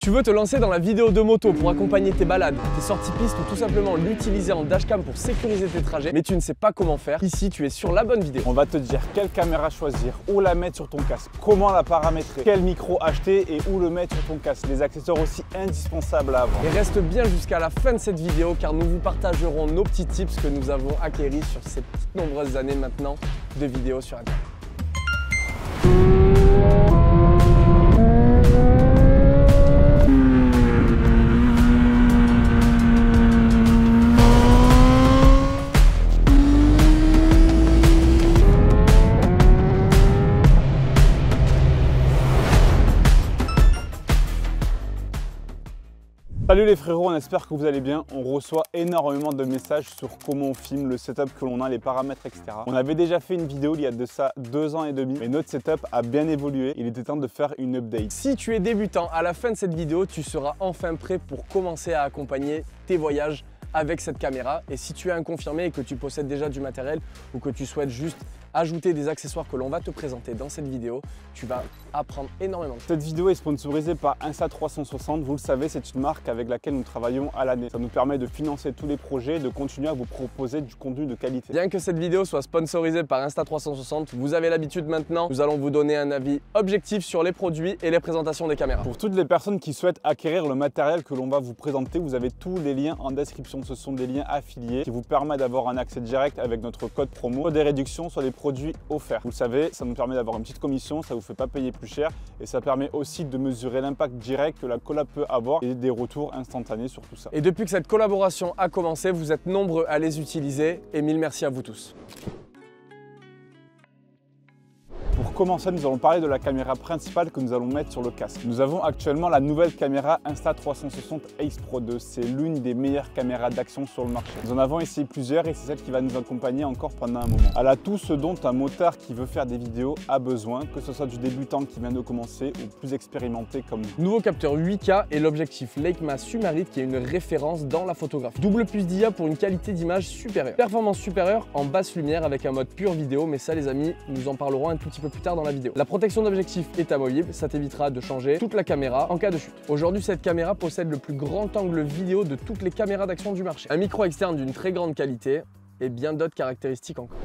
Tu veux te lancer dans la vidéo de moto pour accompagner tes balades, tes sorties pistes ou tout simplement l'utiliser en dashcam pour sécuriser tes trajets, mais tu ne sais pas comment faire? Ici, tu es sur la bonne vidéo. On va te dire quelle caméra choisir, où la mettre sur ton casque, comment la paramétrer, quel micro acheter et où le mettre sur ton casque, les accessoires aussi indispensables à avoir. Et reste bien jusqu'à la fin de cette vidéo car nous vous partagerons nos petits tips que nous avons acquéris sur ces petites nombreuses années maintenant de vidéos sur Internet. Salut les frérots, on espère que vous allez bien. On reçoit énormément de messages sur comment on filme, le setup que l'on a, les paramètres, etc. On avait déjà fait une vidéo il y a de ça 2 ans et demi, mais notre setup a bien évolué. Il était temps de faire une update. Si tu es débutant, à la fin de cette vidéo, tu seras enfin prêt pour commencer à accompagner tes voyages avec cette caméra. Et si tu es un confirmé et que tu possèdes déjà du matériel ou que tu souhaites juste ajouter des accessoires que l'on va te présenter dans cette vidéo, tu vas apprendre énormément. Cette vidéo est sponsorisée par Insta360. Vous le savez, c'est une marque avec laquelle nous travaillons à l'année. Ça nous permet de financer tous les projets et de continuer à vous proposer du contenu de qualité. Bien que cette vidéo soit sponsorisée par Insta360, vous avez l'habitude maintenant, nous allons vous donner un avis objectif sur les produits et les présentations des caméras. Pour toutes les personnes qui souhaitent acquérir le matériel que l'on va vous présenter, vous avez tous les liens en description. Ce sont des liens affiliés qui vous permettent d'avoir un accès direct avec notre code promo, soit des réductions, soit des produits offerts. Vous le savez, ça nous permet d'avoir une petite commission, ça vous fait pas payer plus cher et ça permet aussi de mesurer l'impact direct que la collab peut avoir et des retours instantanés sur tout ça. Et depuis que cette collaboration a commencé, vous êtes nombreux à les utiliser et mille merci à vous tous. Pour commencer, nous allons parler de la caméra principale que nous allons mettre sur le casque. Nous avons actuellement la nouvelle caméra Insta360 Ace Pro 2. C'est l'une des meilleures caméras d'action sur le marché. Nous en avons essayé plusieurs et c'est celle qui va nous accompagner encore pendant un moment. Elle a tout ce dont un motard qui veut faire des vidéos a besoin, que ce soit du débutant qui vient de commencer ou plus expérimenté comme nous. Nouveau capteur 8K et l'objectif Leica Summarit qui est une référence dans la photographie. Double plus d'IA pour une qualité d'image supérieure. Performance supérieure en basse lumière avec un mode pure vidéo, mais ça les amis, nous en parlerons un tout petit peu plus tard dans la vidéo. La protection d'objectif est amovible, ça t'évitera de changer toute la caméra en cas de chute. Aujourd'hui, cette caméra possède le plus grand angle vidéo de toutes les caméras d'action du marché. Un micro externe d'une très grande qualité et bien d'autres caractéristiques encore.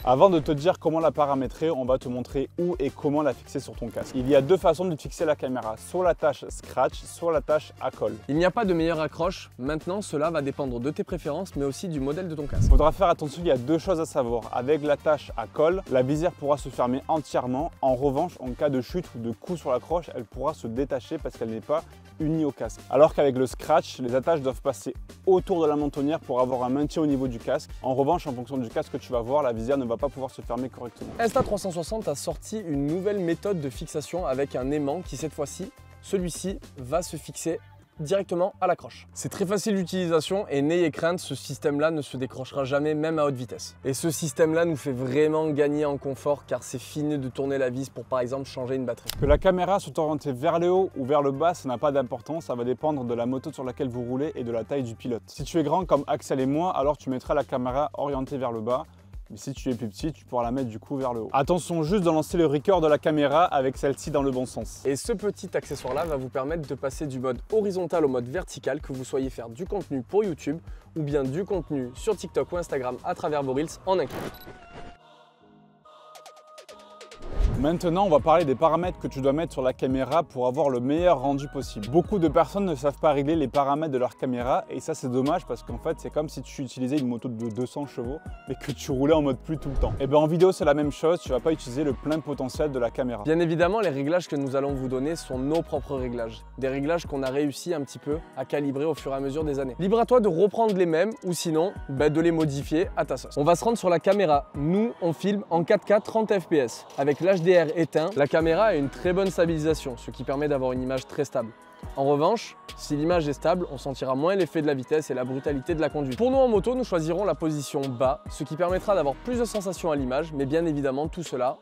Avant de te dire comment la paramétrer, on va te montrer où et comment la fixer sur ton casque. Il y a deux façons de fixer la caméra, soit l'attache scratch, soit l'attache à colle. Il n'y a pas de meilleure accroche. Maintenant, cela va dépendre de tes préférences, mais aussi du modèle de ton casque. Il faudra faire attention, il y a deux choses à savoir. Avec l'attache à colle, la visière pourra se fermer entièrement. En revanche, en cas de chute ou de coup sur l'accroche, elle pourra se détacher parce qu'elle n'est pas unie au casque. Alors qu'avec le scratch, les attaches doivent passer autour de la mentonnière pour avoir un maintien au niveau du casque. En revanche, en fonction du casque que tu vas voir, la visière ne va pas pouvoir se fermer correctement. Insta360 a sorti une nouvelle méthode de fixation avec un aimant qui cette fois-ci, celui-ci, va se fixer directement à l'accroche. C'est très facile d'utilisation et n'ayez crainte, ce système-là ne se décrochera jamais même à haute vitesse. Et ce système-là nous fait vraiment gagner en confort car c'est fini de tourner la vis pour par exemple changer une batterie. Que la caméra soit orientée vers le haut ou vers le bas, ça n'a pas d'importance, ça va dépendre de la moto sur laquelle vous roulez et de la taille du pilote. Si tu es grand comme Axel et moi, alors tu mettras la caméra orientée vers le bas. Mais si tu es plus petit, tu pourras la mettre du coup vers le haut. Attention juste de lancer le record de la caméra avec celle-ci dans le bon sens. Et ce petit accessoire-là va vous permettre de passer du mode horizontal au mode vertical, que vous soyez faire du contenu pour YouTube ou bien du contenu sur TikTok ou Instagram à travers vos Reels en un clic. Maintenant, on va parler des paramètres que tu dois mettre sur la caméra pour avoir le meilleur rendu possible. Beaucoup de personnes ne savent pas régler les paramètres de leur caméra et ça c'est dommage parce qu'en fait c'est comme si tu utilisais une moto de 200 chevaux mais que tu roulais en mode pluie tout le temps. Et bien en vidéo c'est la même chose, tu vas pas utiliser le plein potentiel de la caméra. Bien évidemment, les réglages que nous allons vous donner sont nos propres réglages. Des réglages qu'on a réussi un petit peu à calibrer au fur et à mesure des années. Libre à toi de reprendre les mêmes ou sinon de les modifier à ta sauce. On va se rendre sur la caméra. Nous, on filme en 4K 30 fps. Avec l'HDR éteint, la caméra a une très bonne stabilisation, ce qui permet d'avoir une image très stable. En revanche, si l'image est stable, on sentira moins l'effet de la vitesse et la brutalité de la conduite. Pour nous en moto, nous choisirons la position bas, ce qui permettra d'avoir plus de sensations à l'image, mais bien évidemment tout cela,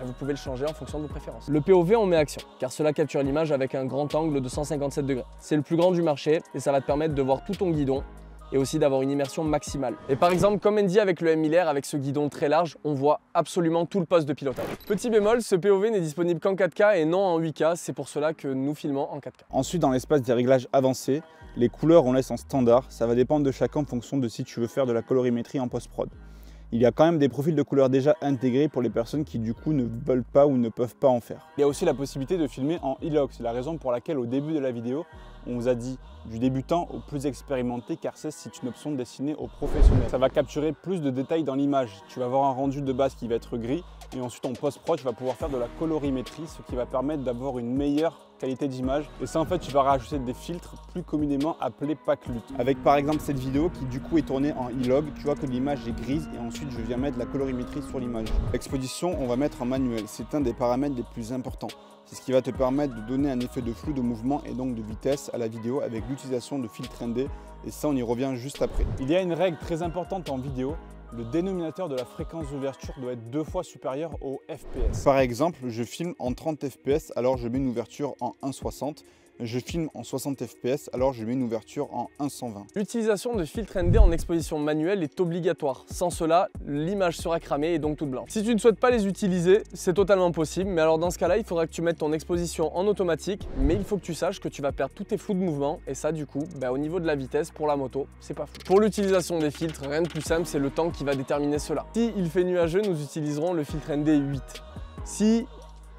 vous pouvez le changer en fonction de vos préférences. Le POV, on met action, car cela capture l'image avec un grand angle de 157 degrés. C'est le plus grand du marché et ça va te permettre de voir tout ton guidon et aussi d'avoir une immersion maximale. Et par exemple, comme Andy avec le M1000R, avec ce guidon très large, on voit absolument tout le poste de pilotage. Petit bémol, ce POV n'est disponible qu'en 4K et non en 8K, c'est pour cela que nous filmons en 4K. Ensuite, dans l'espace des réglages avancés, les couleurs on laisse en standard, ça va dépendre de chacun en fonction de si tu veux faire de la colorimétrie en post-prod. Il y a quand même des profils de couleurs déjà intégrés pour les personnes qui du coup ne veulent pas ou ne peuvent pas en faire. Il y a aussi la possibilité de filmer en e-log, c'est la raison pour laquelle au début de la vidéo, on vous a dit du débutant au plus expérimenté car c'est une option destinée aux professionnels. Ça va capturer plus de détails dans l'image. Tu vas avoir un rendu de base qui va être gris et ensuite en post-prod, tu vas pouvoir faire de la colorimétrie, ce qui va permettre d'avoir une meilleure qualité d'image. Et ça en fait, tu vas rajouter des filtres plus communément appelés pack LUT. Avec par exemple cette vidéo qui du coup est tournée en e-log, tu vois que l'image est grise et ensuite je viens mettre de la colorimétrie sur l'image. L'exposition, on va mettre en manuel. C'est un des paramètres les plus importants. C'est ce qui va te permettre de donner un effet de flou de mouvement et donc de vitesse à la vidéo avec l'utilisation de filtres ND et ça on y revient juste après. Il y a une règle très importante en vidéo, le dénominateur de la fréquence d'ouverture doit être 2 fois supérieur au FPS. Par exemple, je filme en 30 fps alors je mets une ouverture en 1.60. Je filme en 60 fps, alors je mets une ouverture en 1.120. L'utilisation de filtres ND en exposition manuelle est obligatoire. Sans cela, l'image sera cramée et donc toute blanche. Si tu ne souhaites pas les utiliser, c'est totalement possible, mais alors dans ce cas-là, il faudra que tu mettes ton exposition en automatique, mais il faut que tu saches que tu vas perdre tous tes flous de mouvement, et ça du coup, au niveau de la vitesse, pour la moto, c'est pas fou. Pour l'utilisation des filtres, rien de plus simple, c'est le temps qui va déterminer cela. Si il fait nuageux, nous utiliserons le filtre ND 8. Si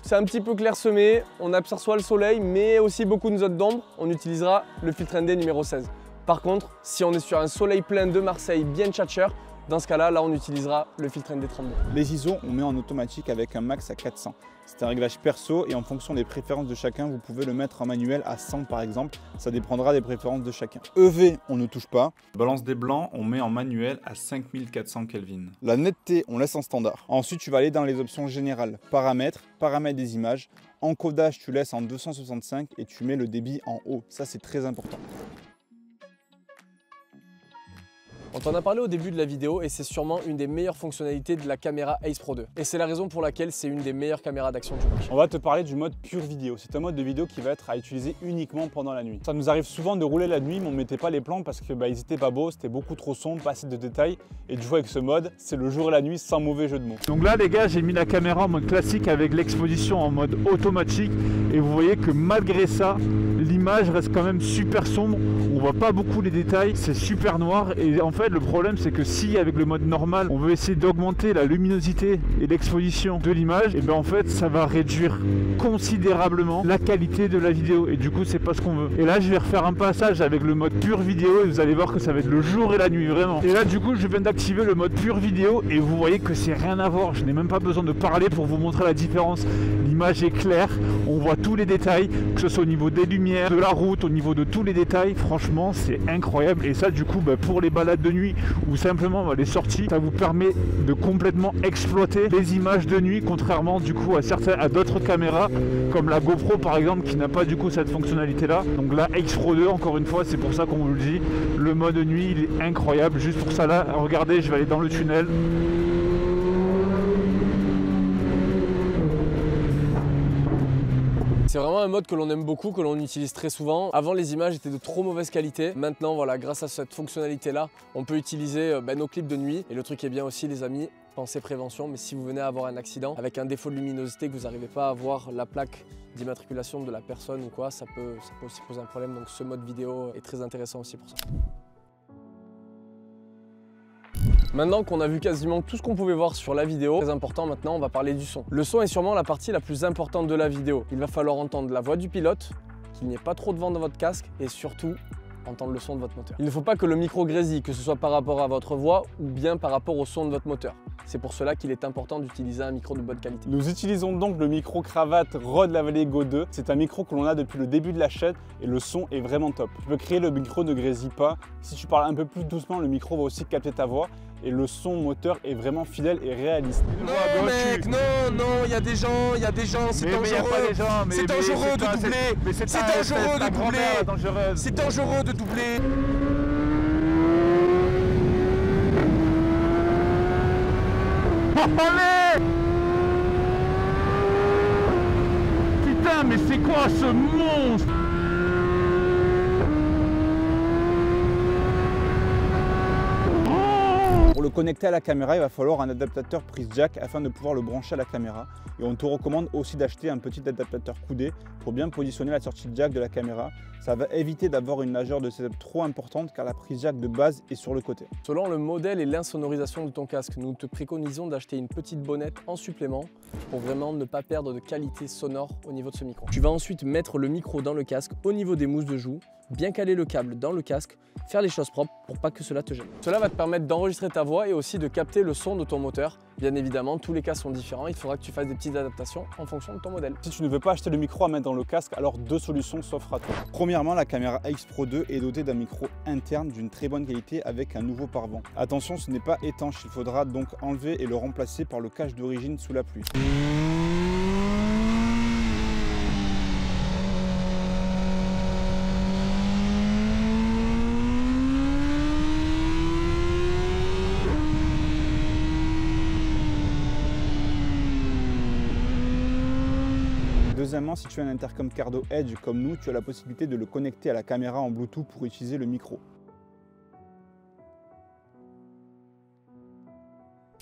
c'est un petit peu clairsemé, on aperçoit le soleil, mais aussi beaucoup de zones d'ombre, on utilisera le filtre ND numéro 16. Par contre, si on est sur un soleil plein de Marseille bien tchatcheur, dans ce cas-là, on utilisera le filtre ND 32. Les ISO, on met en automatique avec un max à 400. C'est un réglage perso et en fonction des préférences de chacun, vous pouvez le mettre en manuel à 100 par exemple. Ça dépendra des préférences de chacun. EV, on ne touche pas. Balance des blancs, on met en manuel à 5400 Kelvin. La netteté, on laisse en standard. Ensuite, tu vas aller dans les options générales. Paramètres, paramètres des images. Encodage, tu laisses en 265 et tu mets le débit en haut. Ça, c'est très important. On t'en a parlé au début de la vidéo et c'est sûrement une des meilleures fonctionnalités de la caméra Ace Pro 2. Et c'est la raison pour laquelle c'est une des meilleures caméras d'action du marché. On va te parler du mode pure vidéo. C'est un mode de vidéo qui va être à utiliser uniquement pendant la nuit. Ça nous arrive souvent de rouler la nuit mais on ne mettait pas les plans parce que ils étaient pas beaux, c'était beaucoup trop sombre, pas assez de détails. Et du coup avec ce mode, c'est le jour et la nuit sans mauvais jeu de mots. Donc là les gars, j'ai mis la caméra en mode classique avec l'exposition en mode automatique. Et vous voyez que malgré ça, l'image reste quand même super sombre. On voit pas beaucoup les détails, c'est super noir. Et en fait le problème c'est que si avec le mode normal on veut essayer d'augmenter la luminosité et l'exposition de l'image, et bien en fait ça va réduire considérablement la qualité de la vidéo et du coup c'est pas ce qu'on veut. Et là je vais refaire un passage avec le mode pure vidéo et vous allez voir que ça va être le jour et la nuit vraiment. Et là du coup je viens d'activer le mode pure vidéo et vous voyez que c'est rien à voir, je n'ai même pas besoin de parler pour vous montrer la différence. L'image est claire, on voit tous les détails, que ce soit au niveau des lumières, de la route, au niveau de tous les détails, franchement c'est incroyable. Et ça du coup pour les balades de nuit ou simplement les sorties, ça vous permet de complètement exploiter les images de nuit, contrairement du coup à d'autres caméras comme la GoPro par exemple qui n'a pas du coup cette fonctionnalité là. Donc la Ace Pro 2, encore une fois, c'est pour ça qu'on vous le dit, le mode nuit il est incroyable. Juste pour ça là, regardez, je vais aller dans le tunnel. C'est vraiment un mode que l'on aime beaucoup, que l'on utilise très souvent. Avant, les images étaient de trop mauvaise qualité. Maintenant, voilà, grâce à cette fonctionnalité-là, on peut utiliser nos clips de nuit. Et le truc est bien aussi, les amis, pensez prévention. Mais si vous venez à avoir un accident avec un défaut de luminosité, que vous n'arrivez pas à voir la plaque d'immatriculation de la personne ou quoi, ça peut aussi poser un problème. Donc ce mode vidéo est très intéressant aussi pour ça. Maintenant qu'on a vu quasiment tout ce qu'on pouvait voir sur la vidéo, très important maintenant, on va parler du son. Le son est sûrement la partie la plus importante de la vidéo. Il va falloir entendre la voix du pilote, qu'il n'y ait pas trop de vent dans votre casque et surtout entendre le son de votre moteur. Il ne faut pas que le micro grésille, que ce soit par rapport à votre voix ou bien par rapport au son de votre moteur. C'est pour cela qu'il est important d'utiliser un micro de bonne qualité. Nous utilisons donc le micro cravate Rode Lavalier Go 2. C'est un micro que l'on a depuis le début de la chaîne et le son est vraiment top. Tu peux créer le micro ne grésille pas. Si tu parles un peu plus doucement, le micro va aussi capter ta voix. Et le son moteur est vraiment fidèle et réaliste. Non mec, non, il y a des gens, c'est dangereux. C'est dangereux de doubler. C'est dangereux de doubler. C'est dangereux de doubler. Allez! Putain, mais c'est quoi ce monstre? le connecter à la caméra, il va falloir un adaptateur prise jack afin de pouvoir le brancher à la caméra. Et on te recommande aussi d'acheter un petit adaptateur coudé pour bien positionner la sortie jack de la caméra. Ça va éviter d'avoir une largeur de setup trop importante car la prise jack de base est sur le côté. Selon le modèle et l'insonorisation de ton casque, nous te préconisons d'acheter une petite bonnette en supplément pour vraiment ne pas perdre de qualité sonore au niveau de ce micro. Tu vas ensuite mettre le micro dans le casque au niveau des mousses de joue, bien caler le câble dans le casque, faire les choses propres pour pas que cela te gêne. Cela va te permettre d'enregistrer ta voix et aussi de capter le son de ton moteur. Bien évidemment, tous les cas sont différents, il faudra que tu fasses des petites adaptations en fonction de ton modèle. Si tu ne veux pas acheter le micro à mettre dans le casque, alors deux solutions s'offrent à toi. Premièrement, la caméra AX Pro 2 est dotée d'un micro interne d'une très bonne qualité avec un nouveau pare-vent. Attention, ce n'est pas étanche, il faudra donc enlever et le remplacer par le cache d'origine sous la pluie. Deuxièmement, si tu as un intercom Cardo Edge comme nous, tu as la possibilité de le connecter à la caméra en Bluetooth pour utiliser le micro.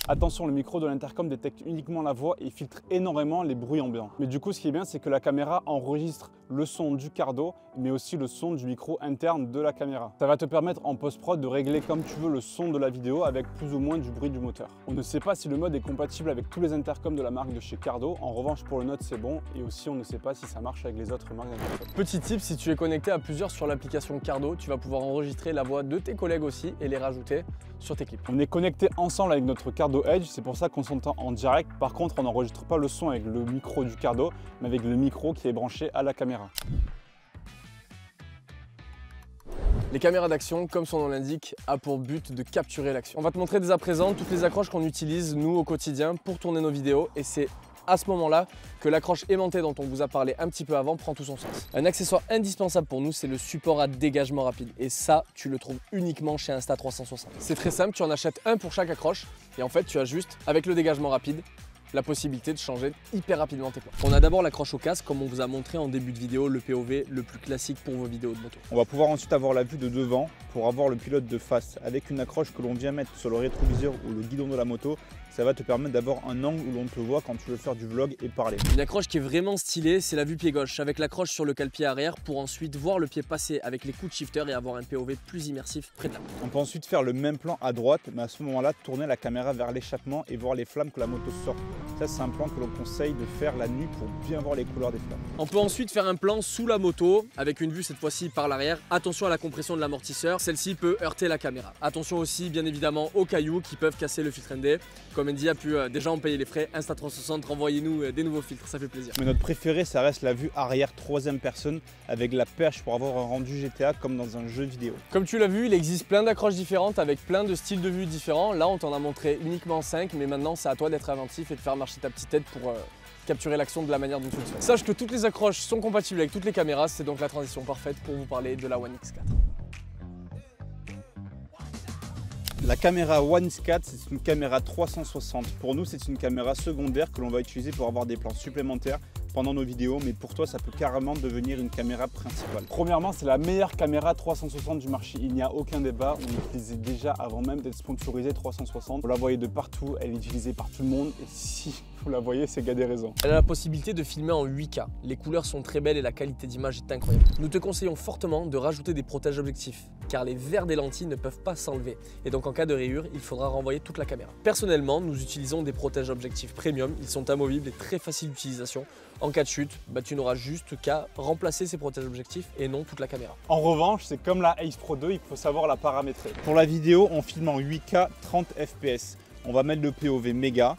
Attention, le micro de l'intercom détecte uniquement la voix et filtre énormément les bruits ambiants. Mais du coup, ce qui est bien, c'est que la caméra enregistre le son du Cardo, mais aussi le son du micro interne de la caméra. Ça va te permettre en post-prod de régler comme tu veux le son de la vidéo avec plus ou moins du bruit du moteur. On ne sait pas si le mode est compatible avec tous les intercoms de la marque de chez Cardo. En revanche, pour le Note, c'est bon. Et aussi, on ne sait pas si ça marche avec les autres marques d'intercoms. Petit tip, si tu es connecté à plusieurs sur l'application Cardo, tu vas pouvoir enregistrer la voix de tes collègues aussi et les rajouter sur tes clips. On est connecté ensemble avec notre Cardo Edge, c'est pour ça qu'on s'entend en direct. Par contre, on n'enregistre pas le son avec le micro du Cardo, mais avec le micro qui est branché à la caméra. Les caméras d'action, comme son nom l'indique, a pour but de capturer l'action. On va te montrer dès à présent toutes les accroches qu'on utilise nous au quotidien pour tourner nos vidéos et c'est à ce moment-là que l'accroche aimantée dont on vous a parlé un petit peu avant prend tout son sens. Un accessoire indispensable pour nous, c'est le support à dégagement rapide. Et ça, tu le trouves uniquement chez Insta360. C'est très simple, tu en achètes un pour chaque accroche et en fait, tu as juste, avec le dégagement rapide, la possibilité de changer hyper rapidement tes plans. On a d'abord l'accroche au casque, comme on vous a montré en début de vidéo, le POV le plus classique pour vos vidéos de moto. On va pouvoir ensuite avoir la vue de devant pour avoir le pilote de face. Avec une accroche que l'on vient mettre sur le rétroviseur ou le guidon de la moto, ça va te permettre d'avoir un angle où l'on te voit quand tu veux faire du vlog et parler. Une accroche qui est vraiment stylée, c'est la vue pied gauche, avec l'accroche sur le cale-pied arrière pour ensuite voir le pied passer avec les coups de shifter et avoir un POV plus immersif près de la moto. On peut ensuite faire le même plan à droite, mais à ce moment-là, tourner la caméra vers l'échappement et voir les flammes que la moto sort. Ça, c'est un plan que l'on conseille de faire la nuit pour bien voir les couleurs des flammes. On peut ensuite faire un plan sous la moto, avec une vue cette fois-ci par l'arrière. Attention à la compression de l'amortisseur, celle-ci peut heurter la caméra. Attention aussi, bien évidemment, aux cailloux qui peuvent casser le filtre ND. Comme Andy a pu déjà en payer les frais, Insta360, renvoyez-nous des nouveaux filtres, ça fait plaisir. Mais notre préféré, ça reste la vue arrière troisième personne avec la perche pour avoir un rendu GTA comme dans un jeu vidéo. Comme tu l'as vu, il existe plein d'accroches différentes avec plein de styles de vue différents. Là, on t'en a montré uniquement 5, mais maintenant, c'est à toi d'être inventif et de faire marcher ta petite tête pour capturer l'action de la manière dont tu le souhaites. Sache que toutes les accroches sont compatibles avec toutes les caméras, c'est donc la transition parfaite pour vous parler de la One X4. La caméra One X4, c'est une caméra 360. Pour nous, c'est une caméra secondaire que l'on va utiliser pour avoir des plans supplémentaires pendant nos vidéos, mais pour toi, ça peut carrément devenir une caméra principale. Premièrement, c'est la meilleure caméra 360 du marché. Il n'y a aucun débat. On l'utilisait déjà avant même d'être sponsorisé 360. Vous la voyez de partout, elle est utilisée par tout le monde. Et si vous la voyez, c'est qu'il y a des raisons. Elle a la possibilité de filmer en 8K. Les couleurs sont très belles et la qualité d'image est incroyable. Nous te conseillons fortement de rajouter des protèges objectifs, car les verres des lentilles ne peuvent pas s'enlever. Et donc en cas de rayure, il faudra renvoyer toute la caméra. Personnellement, nous utilisons des protèges objectifs premium. Ils sont amovibles et très faciles d'utilisation. En cas de chute, tu n'auras juste qu'à remplacer ces protèges objectifs et non toute la caméra. En revanche, c'est comme la Ace Pro 2, il faut savoir la paramétrer. Pour la vidéo, on filme en 8K 30 fps. On va mettre le POV méga.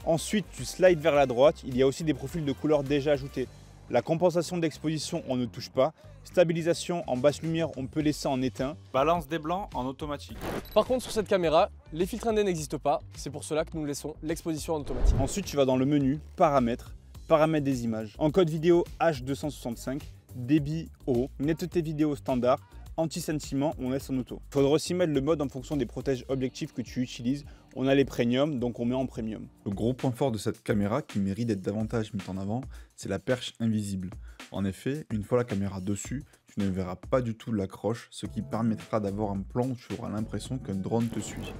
Ensuite, tu slides vers la droite. Il y a aussi des profils de couleurs déjà ajoutés. La compensation d'exposition, on ne touche pas. Stabilisation en basse lumière, on peut laisser en éteint. Balance des blancs en automatique. Par contre, sur cette caméra, les filtres ND n'existent pas. C'est pour cela que nous laissons l'exposition en automatique. Ensuite, tu vas dans le menu Paramètres, Paramètres des images. En code vidéo H265, débit haut, netteté vidéo standard, anti-sentiment, on laisse en auto. Il faudra aussi mettre le mode en fonction des protèges objectifs que tu utilises. On a les premium, donc on met en premium. Le gros point fort de cette caméra qui mérite d'être davantage mis en avant, c'est la perche invisible. En effet, une fois la caméra dessus, tu ne verras pas du tout l'accroche, ce qui permettra d'avoir un plan où tu auras l'impression qu'un drone te suit.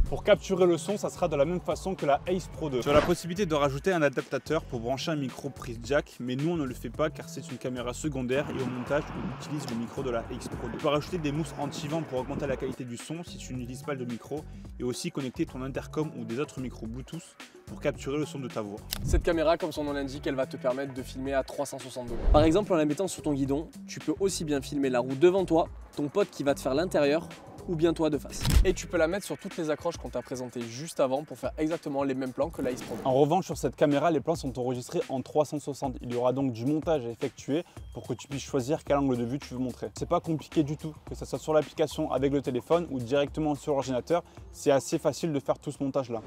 Pour capturer le son, ça sera de la même façon que la Ace Pro 2. Tu as la possibilité de rajouter un adaptateur pour brancher un micro prise jack, mais nous on ne le fait pas car c'est une caméra secondaire et au montage on utilise le micro de la Ace Pro 2. Tu peux rajouter des mousses anti-vent pour augmenter la qualité du son si tu n'utilises pas de micro et aussi connecter ton intercom ou des autres micros Bluetooth pour capturer le son de ta voix. Cette caméra, comme son nom l'indique, elle va te permettre de filmer à 360 degrés. Par exemple, en la mettant sur ton guidon, tu peux aussi bien filmer la roue devant toi, ton pote qui va te faire l'intérieur, ou bien toi de face. Et tu peux la mettre sur toutes les accroches qu'on t'a présentées juste avant pour faire exactement les mêmes plans que la Ace Pro 2. En revanche, sur cette caméra, les plans sont enregistrés en 360. Il y aura donc du montage à effectuer pour que tu puisses choisir quel angle de vue tu veux montrer. C'est pas compliqué du tout, que ce soit sur l'application avec le téléphone ou directement sur l'ordinateur, c'est assez facile de faire tout ce montage là.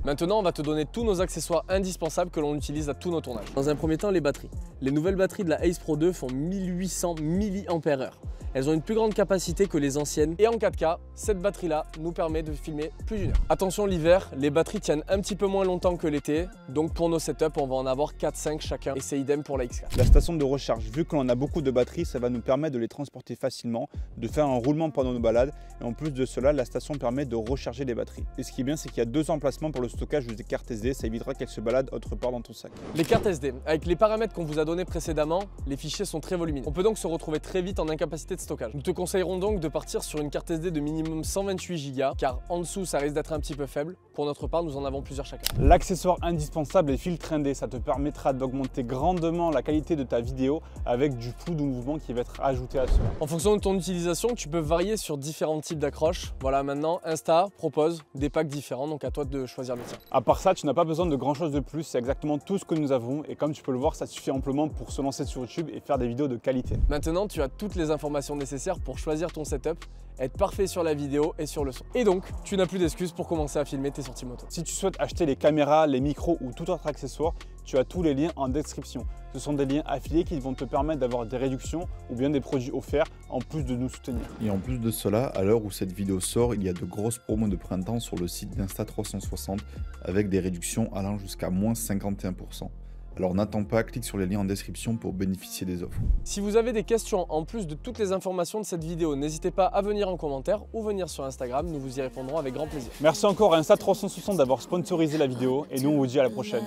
Maintenant, on va te donner tous nos accessoires indispensables que l'on utilise à tous nos tournages. Dans un premier temps, les batteries. Les nouvelles batteries de la Ace Pro 2 font 1800 mAh. Elles ont une plus grande capacité que les anciennes et en 4K, cette batterie-là nous permet de filmer plus d'une heure. Attention, l'hiver, les batteries tiennent un petit peu moins longtemps que l'été, donc pour nos setups, on va en avoir 4-5 chacun et c'est idem pour la X4. La station de recharge, vu que l'on a beaucoup de batteries, ça va nous permettre de les transporter facilement, de faire un roulement pendant nos balades et en plus de cela, la station permet de recharger les batteries. Et ce qui est bien, c'est qu'il y a 2 emplacements pour le stockage des cartes SD, ça évitera qu'elles se baladent autre part dans ton sac. Les cartes SD, avec les paramètres qu'on vous a donnés précédemment, les fichiers sont très volumineux. On peut donc se retrouver très vite en incapacité de stockage. Nous te conseillerons donc de partir sur une carte SD de minimum 128 Go, car en dessous ça risque d'être un petit peu faible. Pour notre part, nous en avons plusieurs chacun. L'accessoire indispensable est Filtre ND, ça te permettra d'augmenter grandement la qualité de ta vidéo avec du flou de mouvement qui va être ajouté à cela. En fonction de ton utilisation, tu peux varier sur différents types d'accroches. Voilà, maintenant Insta propose des packs différents, donc à toi de choisir le tien. À part ça, tu n'as pas besoin de grand chose de plus, c'est exactement tout ce que nous avons et comme tu peux le voir, ça suffit amplement pour se lancer sur YouTube et faire des vidéos de qualité. Maintenant, tu as toutes les informations nécessaires pour choisir ton setup, être parfait sur la vidéo et sur le son. Et donc, tu n'as plus d'excuses pour commencer à filmer tes sorties moto. Si tu souhaites acheter les caméras, les micros ou tout autre accessoire, tu as tous les liens en description. Ce sont des liens affiliés qui vont te permettre d'avoir des réductions ou bien des produits offerts en plus de nous soutenir. Et en plus de cela, à l'heure où cette vidéo sort, il y a de grosses promos de printemps sur le site d'Insta360 avec des réductions allant jusqu'à moins 51%. Alors n'attends pas, clique sur les liens en description pour bénéficier des offres. Si vous avez des questions en plus de toutes les informations de cette vidéo, n'hésitez pas à venir en commentaire ou venir sur Instagram, nous vous y répondrons avec grand plaisir. Merci encore à Insta360 d'avoir sponsorisé la vidéo et nous on vous dit à la prochaine.